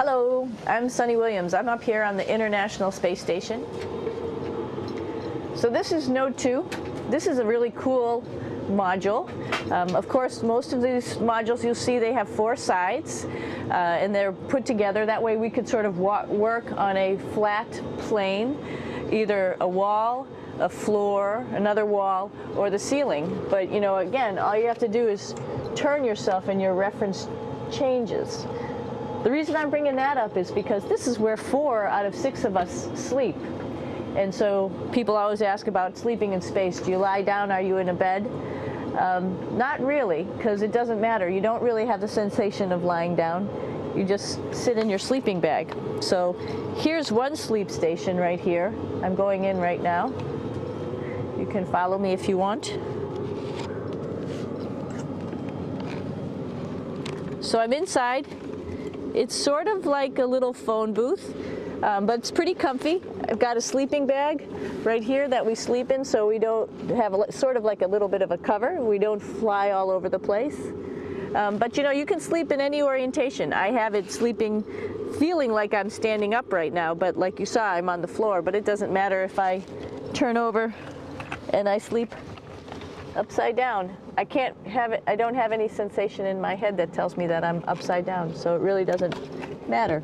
Hello, I'm Sunny Williams. I'm up here on the International Space Station. So this is Node 2. This is a really cool module. Of course, most of these modules you'll see they have 4 sides and they're put together. That way we could sort of work on a flat plane, either a wall, a floor, another wall, or the ceiling. But you know, again, all you have to do is turn yourself and your reference changes. The reason I'm bringing that up is because this is where 4 out of 6 of us sleep. And so people always ask about sleeping in space. Do you lie down? Are you in a bed? Not really, because it doesn't matter. You don't really have the sensation of lying down. You just sit in your sleeping bag. So here's one sleep station right here. I'm going in right now. You can follow me if you want. So I'm inside. It's sort of like a little phone booth, but it's pretty comfy. I've got a sleeping bag right here that we sleep in, so we don't have sort of like a little bit of a cover. We don't fly all over the place. But you know, you can sleep in any orientation. I have it sleeping, feeling like I'm standing up right now, but like you saw, I'm on the floor. But it doesn't matter if I turn over and I sleep upside down. I can't have it, I don't have any sensation in my head that tells me that I'm upside down, so it really doesn't matter.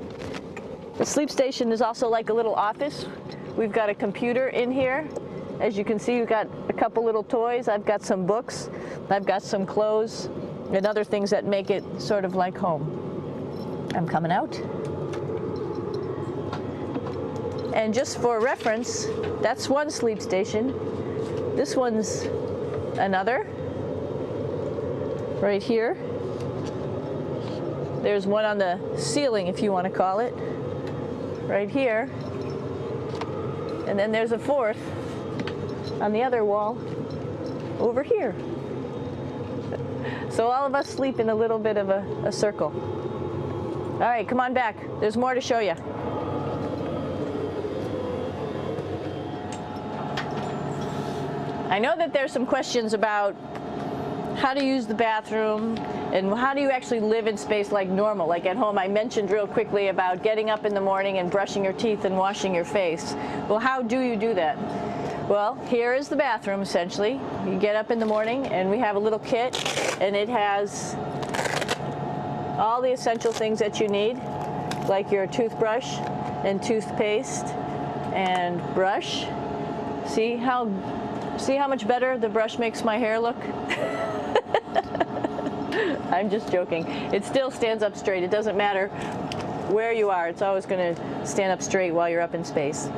The sleep station is also like a little office. We've got a computer in here. As you can see, we've got a couple little toys. I've got some books. I've got some clothes and other things that make it sort of like home. I'm coming out. And just for reference, that's one sleep station. This one's another. Right here. There's one on the ceiling, if you want to call it. Right here. And then there's a 4th on the other wall over here. So all of us sleep in a little bit of a circle. All right, come on back. There's more to show you. I know that there's some questions about how to use the bathroom and how do you actually live in space like normal, like at home. I mentioned real quickly about getting up in the morning and brushing your teeth and washing your face. Well, how do you do that? Well, here is the bathroom essentially. You get up in the morning and we have a little kit and it has all the essential things that you need, like your toothbrush and toothpaste and brush. See how much better the brush makes my hair look? I'm just joking. It still stands up straight. It doesn't matter where you are. It's always going to stand up straight while you're up in space.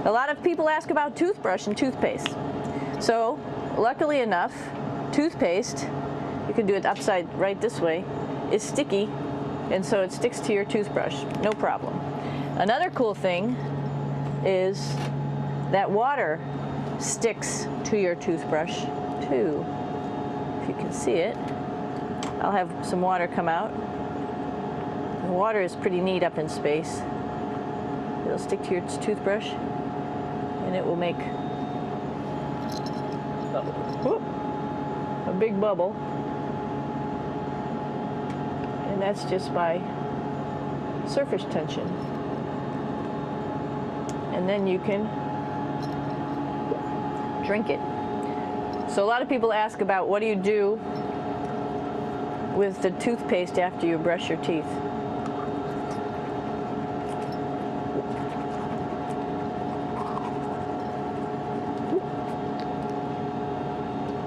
A lot of people ask about toothbrush and toothpaste. So, luckily enough, toothpaste, you can do it upside right this way, is sticky, and so it sticks to your toothbrush. No problem. Another cool thing is that water sticks to your toothbrush too. If you can see it, I'll have some water come out. The water is pretty neat up in space. It'll stick to your toothbrush and it will make a big bubble. And that's just by surface tension. And then you can drink it. So a lot of people ask about what do you do with the toothpaste after you brush your teeth.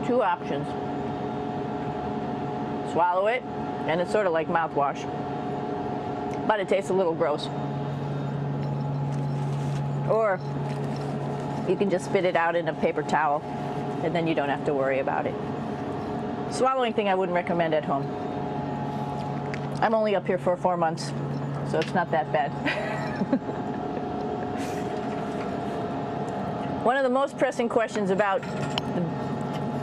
Two options. Swallow it, and it's sort of like mouthwash, but it tastes a little gross. Or you can just spit it out in a paper towel, and then you don't have to worry about it. Swallowing thing I wouldn't recommend at home. I'm only up here for 4 months, so it's not that bad. One of the most pressing questions about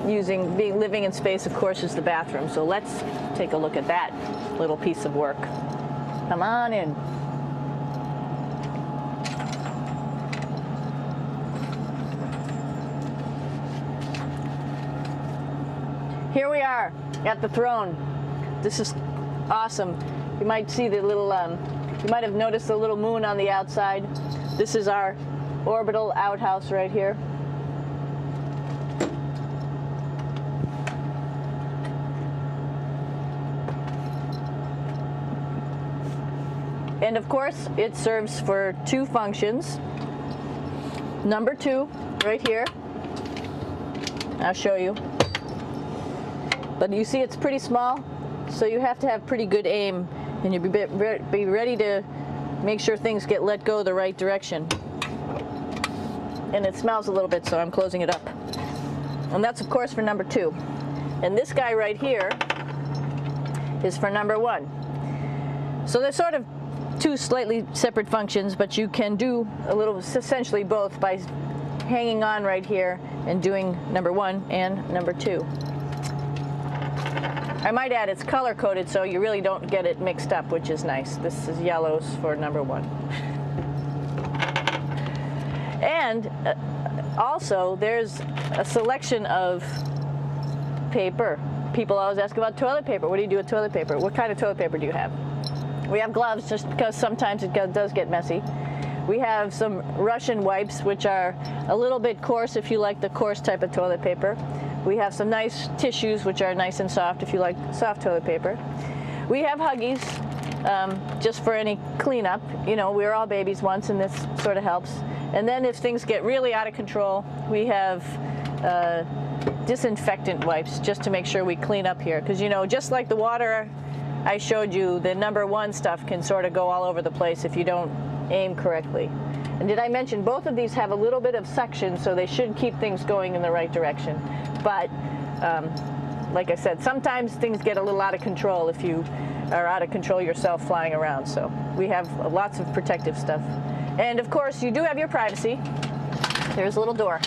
living in space, of course, is the bathroom. So let's take a look at that little piece of work. Come on in. Here we are at the throne. This is awesome. You might see the little You might have noticed the little moon on the outside. This is our orbital outhouse right here. And of course, it serves for two functions. Number two, right here. I'll show you. But you see it's pretty small, so you have to have pretty good aim, and you'll be ready to make sure things get let go the right direction. And it smells a little bit, so I'm closing it up. And that's of course for number two. And this guy right here is for number one. So they're sort of two slightly separate functions, but you can do a little, essentially both, by hanging on right here and doing number one and number two. I might add it's color coded, so you really don't get it mixed up, which is nice. This is yellows for number one. And also there's a selection of paper. People always ask about toilet paper. What do you do with toilet paper? What kind of toilet paper do you have? We have gloves, just because sometimes it does get messy. We have some Russian wipes, which are a little bit coarse if you like the coarse type of toilet paper. We have some nice tissues, which are nice and soft if you like soft toilet paper. We have Huggies, just for any cleanup. You know, we were all babies once, and this sort of helps. And then if things get really out of control, we have disinfectant wipes, just to make sure we clean up here. Because, you know, just like the water I showed you, the number one stuff can sort of go all over the place if you don't aim correctly. And did I mention both of these have a little bit of suction, so they should keep things going in the right direction. But like I said, sometimes things get a little out of control if you are out of control yourself flying around. So we have lots of protective stuff. And of course, you do have your privacy. There's a little door,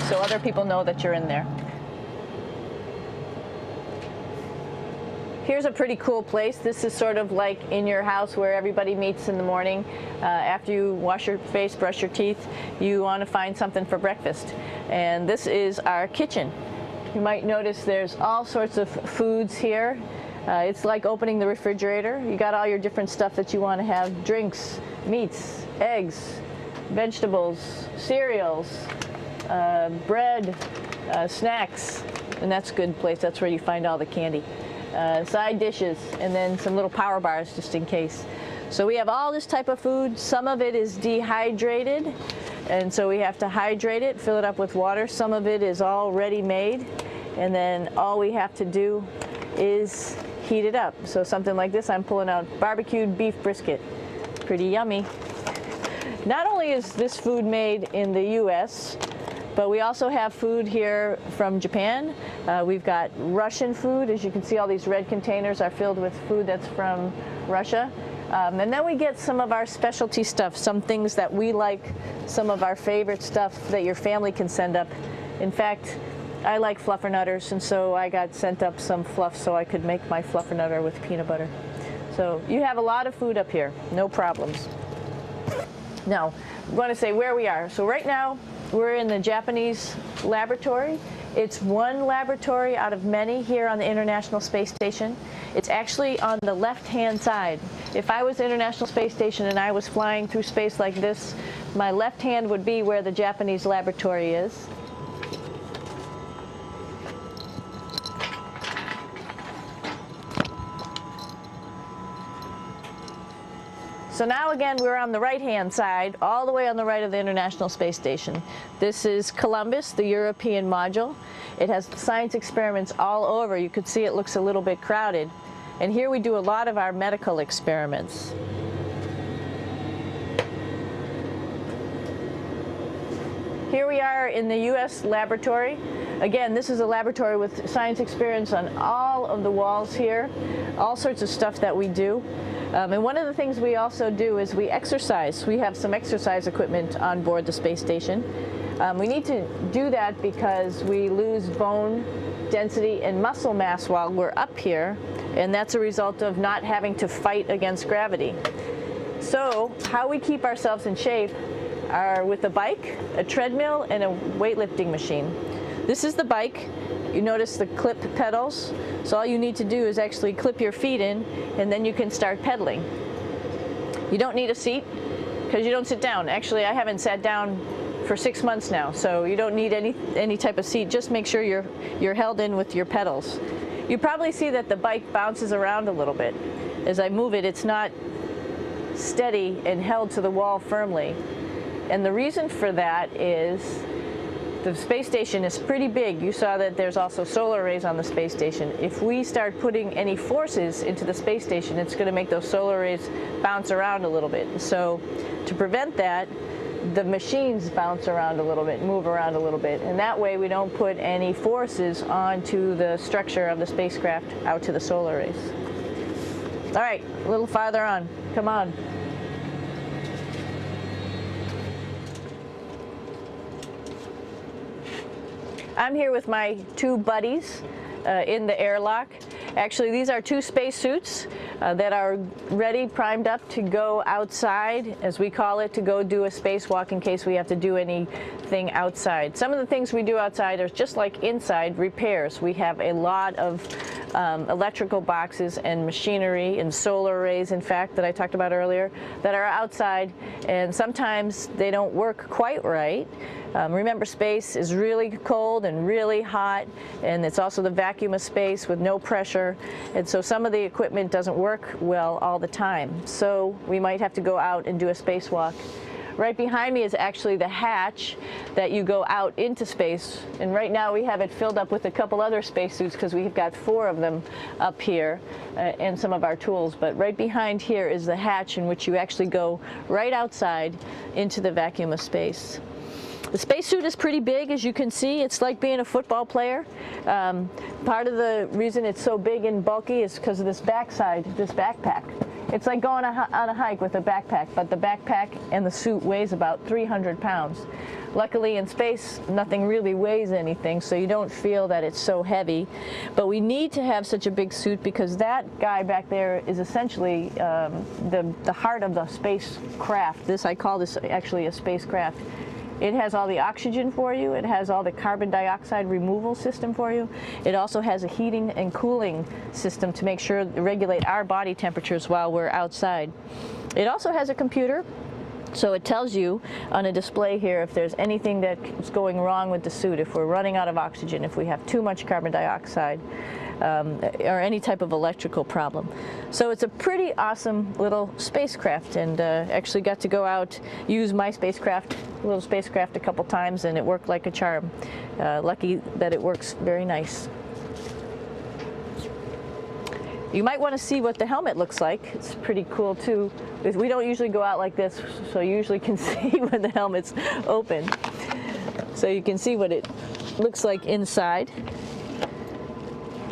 so other people know that you're in there. Here's a pretty cool place. This is sort of like in your house where everybody meets in the morning. After you wash your face, brush your teeth, you want to find something for breakfast. And this is our kitchen. You might notice there's all sorts of foods here. It's like opening the refrigerator. You got all your different stuff that you want to have: drinks, meats, eggs, vegetables, cereals, bread, snacks. And that's a good place. That's where you find all the candy. Side dishes, and then some little power bars just in case. So we have all this type of food. Some of it is dehydrated, and so we have to hydrate it, fill it up with water. Some of it is already made, and then all we have to do is heat it up. So something like this, I'm pulling out barbecued beef brisket. Pretty yummy. Not only is this food made in the US, but we also have food here from Japan. We've got Russian food. As you can see, all these red containers are filled with food that's from Russia. And then we get some of our specialty stuff, some things that we like, some of our favorite stuff that your family can send up. In fact, I like fluffernutters, and so I got sent up some fluff so I could make my fluffernutter with peanut butter. So you have a lot of food up here, no problems. Now, I'm going to say where we are. So right now, we're in the Japanese laboratory. It's one laboratory out of many here on the International Space Station. It's actually on the left-hand side. If I was International Space Station and I was flying through space like this, my left hand would be where the Japanese laboratory is. So now again, we're on the right-hand side, all the way on the right of the International Space Station. This is Columbus, the European module. It has science experiments all over. You could see it looks a little bit crowded. And here we do a lot of our medical experiments. Here we are in the U.S. laboratory. Again, this is a laboratory with science experiments on all of the walls here, all sorts of stuff that we do. And one of the things we also do is we exercise. We have some exercise equipment on board the space station. We need to do that because we lose bone density and muscle mass while we're up here, and that's a result of not having to fight against gravity. So how we keep ourselves in shape are with a bike, a treadmill, and a weightlifting machine. This is the bike. You notice the clip pedals? So all you need to do is actually clip your feet in, and then you can start pedaling. You don't need a seat because you don't sit down. Actually, I haven't sat down for 6 months now, so you don't need any type of seat. Just make sure you're held in with your pedals. You probably see that the bike bounces around a little bit. As I move it, it's not steady and held to the wall firmly. And the reason for that is the space station is pretty big. You saw that there's also solar arrays on the space station. If we start putting any forces into the space station, it's going to make those solar arrays bounce around a little bit. So to prevent that, the machines bounce around a little bit, move around a little bit, and that way we don't put any forces onto the structure of the spacecraft out to the solar arrays. All right, a little farther on. Come on. I'm here with my two buddies in the airlock. Actually, these are two spacesuits that are ready, primed up to go outside, as we call it, to go do a spacewalk in case we have to do anything outside. Some of the things we do outside are just like inside, repairs. We have a lot of electrical boxes and machinery and solar arrays, in fact, that I talked about earlier, that are outside, and sometimes they don't work quite right. Remember, space is really cold and really hot, and it's also the vacuum of space with no pressure, and so some of the equipment doesn't work well all the time. So we might have to go out and do a spacewalk. Right behind me is actually the hatch that you go out into space, and right now we have it filled up with a couple other spacesuits because we've got 4 of them up here and some of our tools. But right behind here is the hatch in which you actually go right outside into the vacuum of space. The spacesuit is pretty big, as you can see. It's like being a football player. Part of the reason it's so big and bulky is because of this backside, this backpack. It's like going on a hike with a backpack, but the backpack and the suit weighs about 300 pounds. Luckily in space, nothing really weighs anything, so you don't feel that it's so heavy. But we need to have such a big suit because that guy back there is essentially the heart of the spacecraft. I call this actually a spacecraft. It has all the oxygen for you. It has all the carbon dioxide removal system for you. It also has a heating and cooling system to make sure to regulate our body temperatures while we're outside. It also has a computer, so it tells you on a display here if there's anything that's going wrong with the suit, if we're running out of oxygen, if we have too much carbon dioxide, or any type of electrical problem. So it's a pretty awesome little spacecraft, and actually got to go out, use my little spacecraft a couple times, and it worked like a charm. Lucky that it works very nice. You might want to see what the helmet looks like. It's pretty cool too. We don't usually go out like this, so you usually can see when the helmet's open. So you can see what it looks like inside.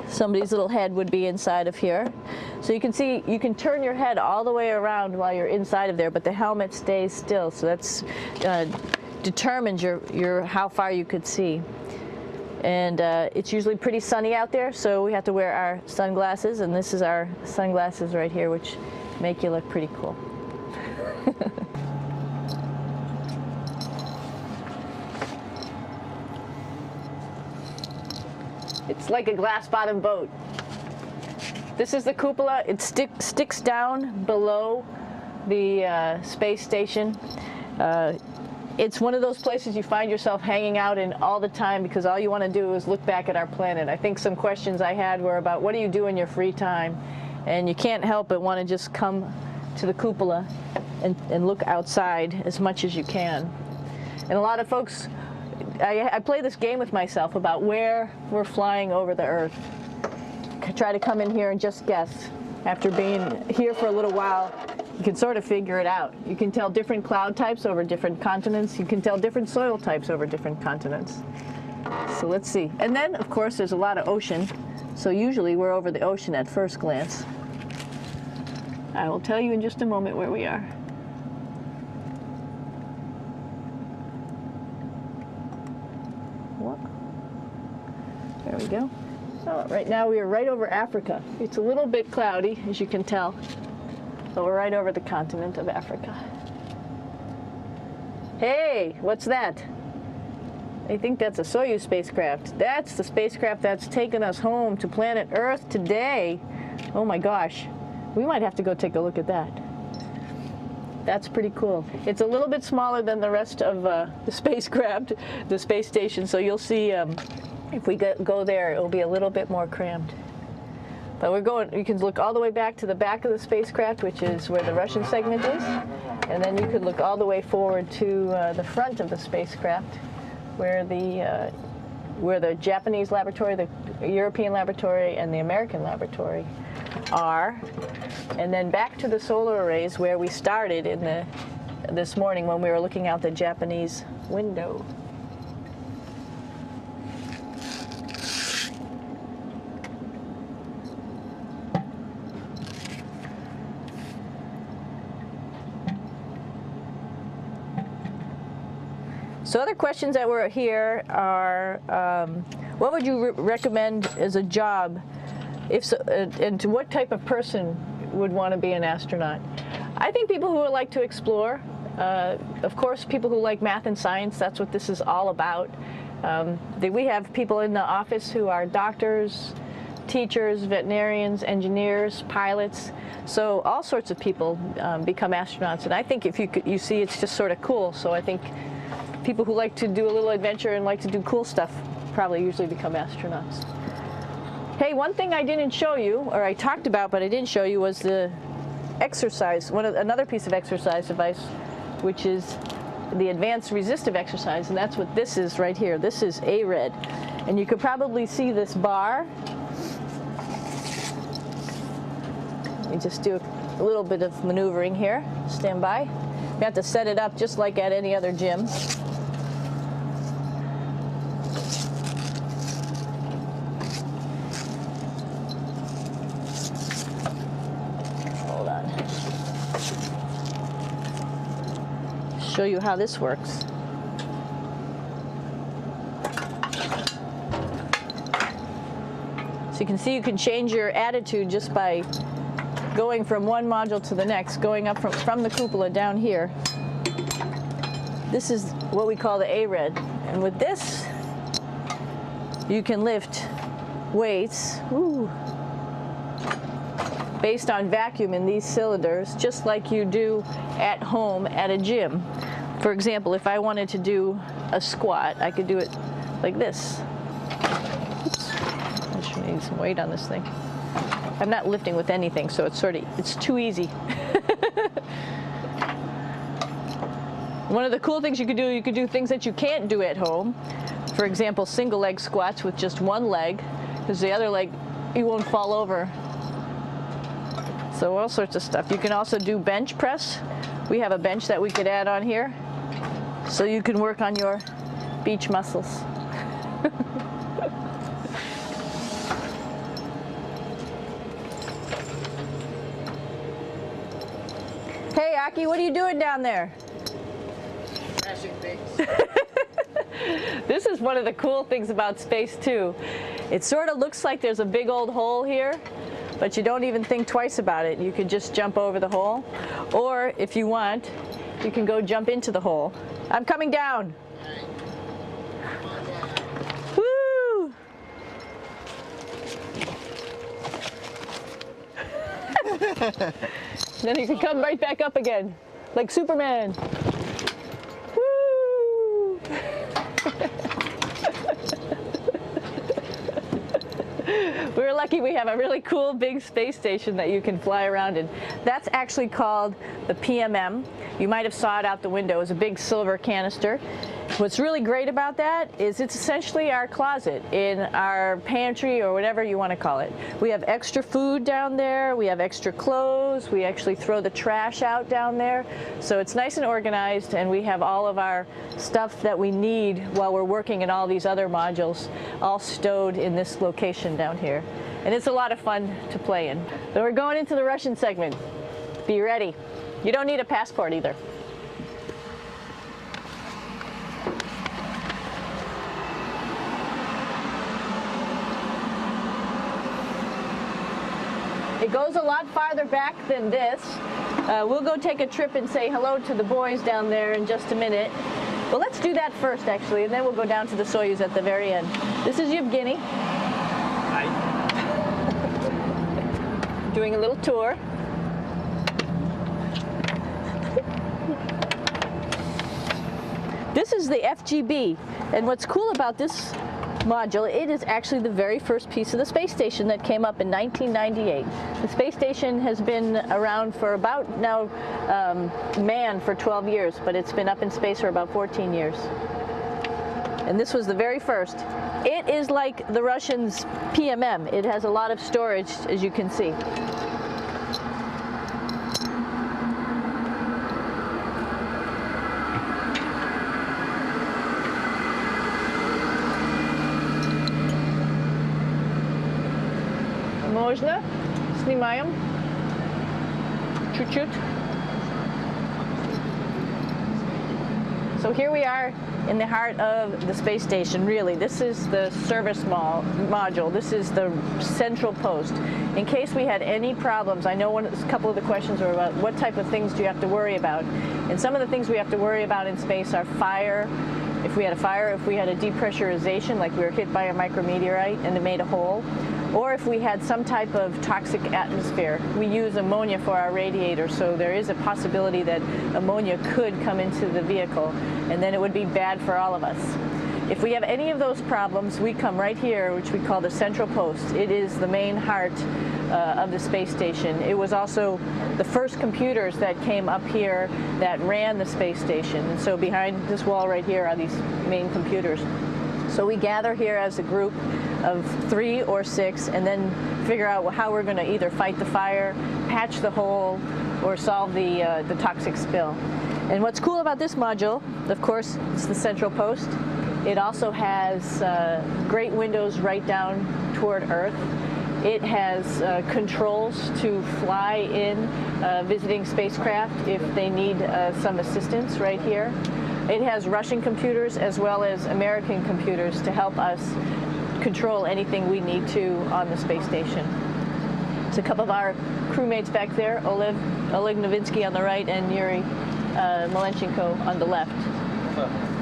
Somebody's little head would be inside of here. So you can see, you can turn your head all the way around while you're inside of there, but the helmet stays still. So that's determines how far you could see. And it's usually pretty sunny out there, so we have to wear our sunglasses, and this is our sunglasses right here, which make you look pretty cool. It's like a glass-bottom boat. This is the cupola. It sticks down below the space station. It's one of those places you find yourself hanging out in all the time because all you want to do is look back at our planet. I think some questions I had were about what do you do in your free time? And you can't help but want to just come to the cupola and look outside as much as you can. And a lot of folks, I play this game with myself about where we're flying over the Earth. Try to come in here and just guess. After being here for a little while, you can sort of figure it out. You can tell different cloud types over different continents. You can tell different soil types over different continents. So let's see. And then, of course, there's a lot of ocean. So usually we're over the ocean at first glance. I will tell you in just a moment where we are. There we go. Oh, right now we are right over Africa. It's a little bit cloudy, as you can tell, but we're right over the continent of Africa. Hey, what's that? I think that's a Soyuz spacecraft. That's the spacecraft that's taken us home to planet Earth today. Oh my gosh. We might have to go take a look at that. That's pretty cool. It's a little bit smaller than the rest of the spacecraft, the space station, so you'll see if we go there, it'll be a little bit more crammed. But we're going, you can look all the way back to the back of the spacecraft, which is where the Russian segment is, and then you could look all the way forward to the front of the spacecraft, where the Japanese laboratory, the European laboratory, and the American laboratory are, and then back to the solar arrays where we started this morning when we were looking out the Japanese window. So other questions that were here are, what would you recommend as a job, if so, and to what type of person would want to be an astronaut? I think people who would like to explore, of course people who like math and science, that's what this is all about. We have people in the office who are doctors, teachers, veterinarians, engineers, pilots, so all sorts of people become astronauts, and I think if you see it's just sort of cool, so I think people who like to do a little adventure and like to do cool stuff probably usually become astronauts. Hey, one thing I didn't show you, or I talked about but I didn't show you, was the exercise, another piece of exercise device, which is the advanced resistive exercise, and that's what this is right here. This is ARED, and you could probably see this bar. Let me just do a little bit of maneuvering here. Stand by. You have to set it up just like at any other gym. Hold on. Show you how this works. So you can see you can change your attitude just by going from one module to the next, going up from the cupola down here. This is what we call the ARED. And with this, you can lift weights based on vacuum in these cylinders, just like you do at home at a gym. For example, if I wanted to do a squat, I could do it like this. Oops. I just need some weight on this thing. I'm not lifting with anything, so it's too easy. One of the cool things you could do things that you can't do at home. For example, single leg squats with just one leg, because the other leg, you won't fall over. So all sorts of stuff. You can also do bench press. We have a bench that we could add on here, so you can work on your beach muscles. Hey, Aki, what are you doing down there? Crashing things. This is one of the cool things about space, too. It sort of looks like there's a big old hole here, but you don't even think twice about it. You can just jump over the hole. Or, if you want, you can go jump into the hole. I'm coming down. Woo! Then you can come right back up again, like Superman. Woo! We're lucky we have a really cool big space station that you can fly around in. That's actually called the PMM. You might have saw it out the window. It's a big silver canister. What's really great about that is it's essentially our closet in our pantry, or whatever you want to call it. We have extra food down there, we have extra clothes, we actually throw the trash out down there. So it's nice and organized, and we have all of our stuff that we need while we're working in all these other modules all stowed in this location down here. And it's a lot of fun to play in. So we're going into the Russian segment. Be ready. You don't need a passport either. It goes a lot farther back than this. We'll go take a trip and say hello to the boys down there in just a minute. Well, let's do that first, actually, and then we'll go down to the Soyuz at the very end. This is Yevgeny. Hi. Doing a little tour. This is the FGB, and what's cool about this module, it is actually the very first piece of the space station that came up in 1998. The space station has been around for about now manned for 12 years, but it's been up in space for about 14 years. And this was the very first. It is like the Russians' PMM. It has a lot of storage, as you can see. Можно? Снимаем. Чуть-чуть. So here we are in the heart of the space station, really. This is the service module. This is the central post. In case we had any problems, I know a couple of the questions were about what type of things do you have to worry about. And some of the things we have to worry about in space are fire. If we had a fire, if we had a depressurization, like we were hit by a micrometeorite and it made a hole, or if we had some type of toxic atmosphere. We use ammonia for our radiator, so there is a possibility that ammonia could come into the vehicle, and then it would be bad for all of us. If we have any of those problems, we come right here, which we call the central post. It is the main heart of the space station. It was also the first computers that came up here that ran the space station. And so behind this wall right here are these main computers. So we gather here as a group of 3 or 6 and then figure out how we're going to either fight the fire, patch the hole, or solve the toxic spill. And what's cool about this module, of course, it's the central post. It also has great windows right down toward Earth. It has controls to fly in visiting spacecraft if they need some assistance right here. It has Russian computers as well as American computers to help us control anything we need to on the space station. It's a couple of our crewmates back there, Oleg Novinsky on the right and Yuri Malenchenko on the left.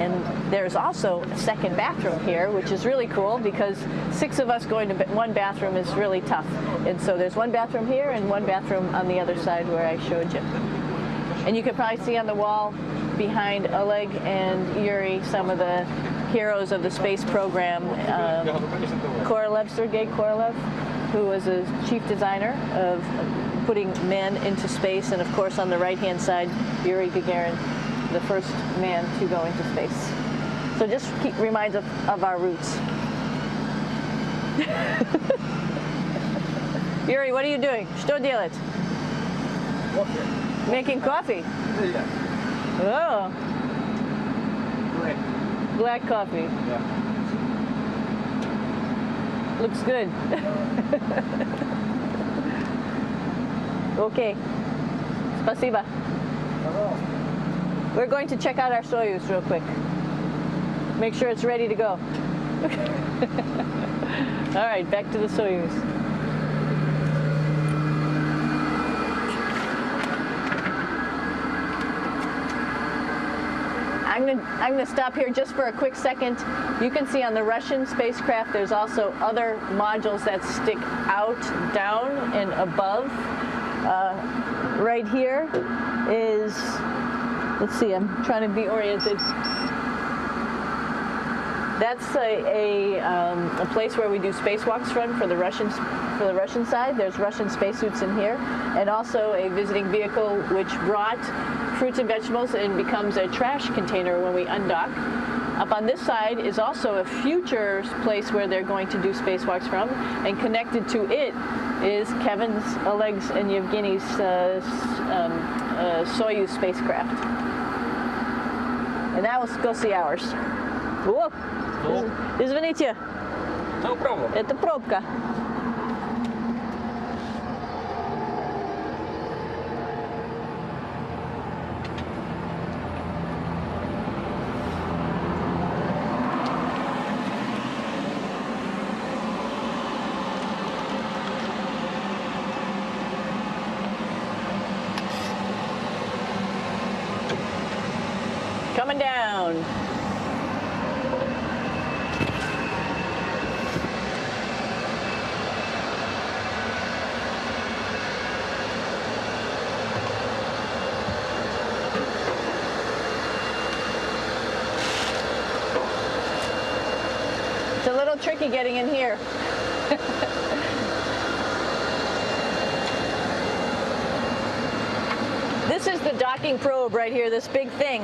And there's also a second bathroom here, which is really cool because 6 of us going to one bathroom is really tough. And so there's one bathroom here and one bathroom on the other side where I showed you. And you can probably see on the wall behind Oleg and Yuri some of the heroes of the space program. Sergei Korolev, who was a chief designer of putting men into space, and of course on the right-hand side, Yuri Gagarin, the first man to go into space. So just reminds us of our roots. Yuri, what are you doing? Что делать? Making coffee. Oh. Black coffee. Yeah. Looks good. Okay. Спасибо. We're going to check out our Soyuz real quick. Make sure it's ready to go. All right, back to the Soyuz. I'm going to stop here just for a quick second. You can see on the Russian spacecraft there's also other modules that stick out, down, and above. Right here is, let's see, I'm trying to be oriented. That's a place where we do spacewalks from for the Russian side. There's Russian spacesuits in here, and also a visiting vehicle which brought fruits and vegetables and becomes a trash container when we undock. Up on this side is also a future place where they're going to do spacewalks from, and connected to it is Kevin's, Oleg's, and Yevgeny's Soyuz spacecraft. And now let's go see ours. Whoa! Извините. No problem. Это пробка. Coming down. cone. It's a little tricky getting in here. This is the docking probe right here, this big thing.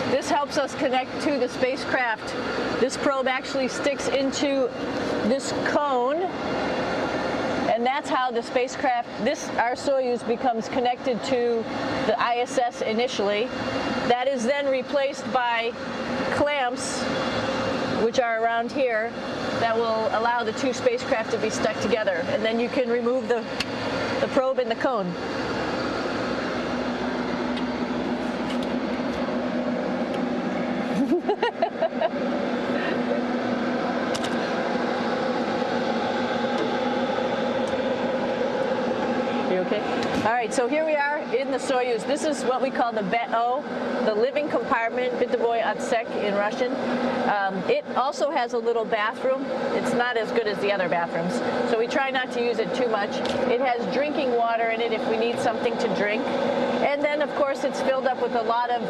This helps us connect to the spacecraft. This probe actually sticks into this cone, and that's how the spacecraft, our Soyuz, becomes connected to the ISS initially. That is then replaced by clamps, which are around here, that will allow the two spacecraft to be stuck together. And then you can remove the probe and the cone. You okay? All right, so here we are in the Soyuz. This is what we call the BEO, the living compartment, bytovой отсек in Russian. It also has a little bathroom. It's not as good as the other bathrooms, so we try not to use it too much. It has drinking water in it if we need something to drink. And then, of course, it's filled up with a lot of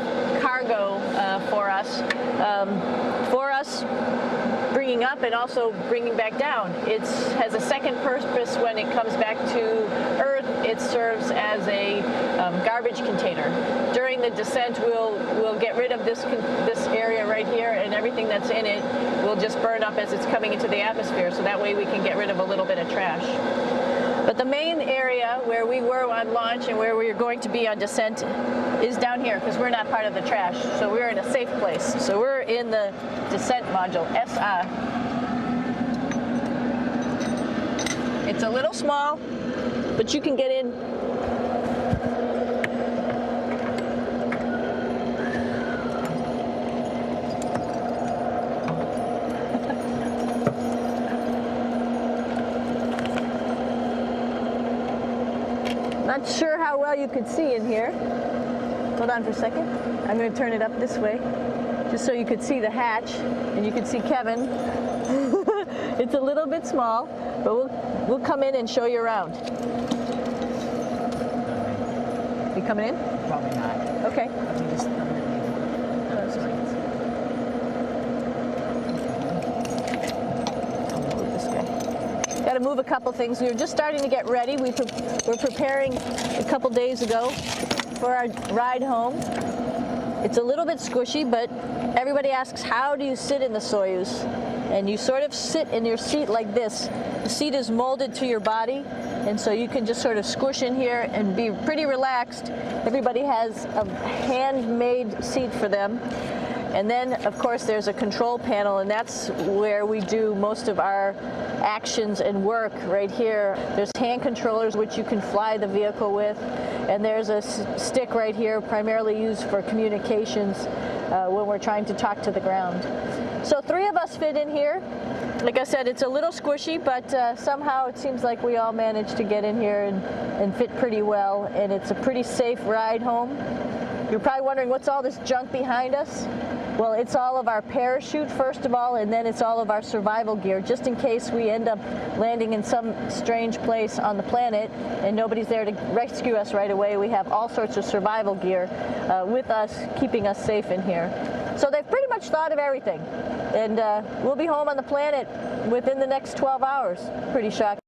cargo for us. Bringing up and also bringing back down. It has a second purpose when it comes back to Earth. It serves as a garbage container. During the descent, we'll get rid of this area right here, and everything that's in it will just burn up as it's coming into the atmosphere. So that way we can get rid of a little bit of trash. But the main area where we were on launch and where we are going to be on descent is down here, because we're not part of the trash. So we're in a safe place. So we're in the descent module, SA. It's a little small, but you can get in. Not sure how well you could see in here. Hold on for a second. I'm going to turn it up this way, just so you could see the hatch and you could see Kevin. It's a little bit small, but we'll come in and show you around. You coming in? Probably not. Okay. Got to move a couple things. We were just starting to get ready. We're preparing a couple days ago for our ride home. It's a little bit squishy, but everybody asks, how do you sit in the Soyuz? And you sort of sit in your seat like this. The seat is molded to your body, and so you can just sort of squish in here and be pretty relaxed. Everybody has a handmade seat for them. And then, of course, there's a control panel, and that's where we do most of our actions and work right here. There's hand controllers which you can fly the vehicle with, and there's a stick right here primarily used for communications when we're trying to talk to the ground. So 3 of us fit in here. Like I said, it's a little squishy, but somehow it seems like we all managed to get in here and fit pretty well, and it's a pretty safe ride home. You're probably wondering, what's all this junk behind us? Well, it's all of our parachute, first of all, and then it's all of our survival gear, just in case we end up landing in some strange place on the planet and nobody's there to rescue us right away. We have all sorts of survival gear with us, keeping us safe in here. So they've pretty much thought of everything. And we'll be home on the planet within the next 12 hours. Pretty shocking.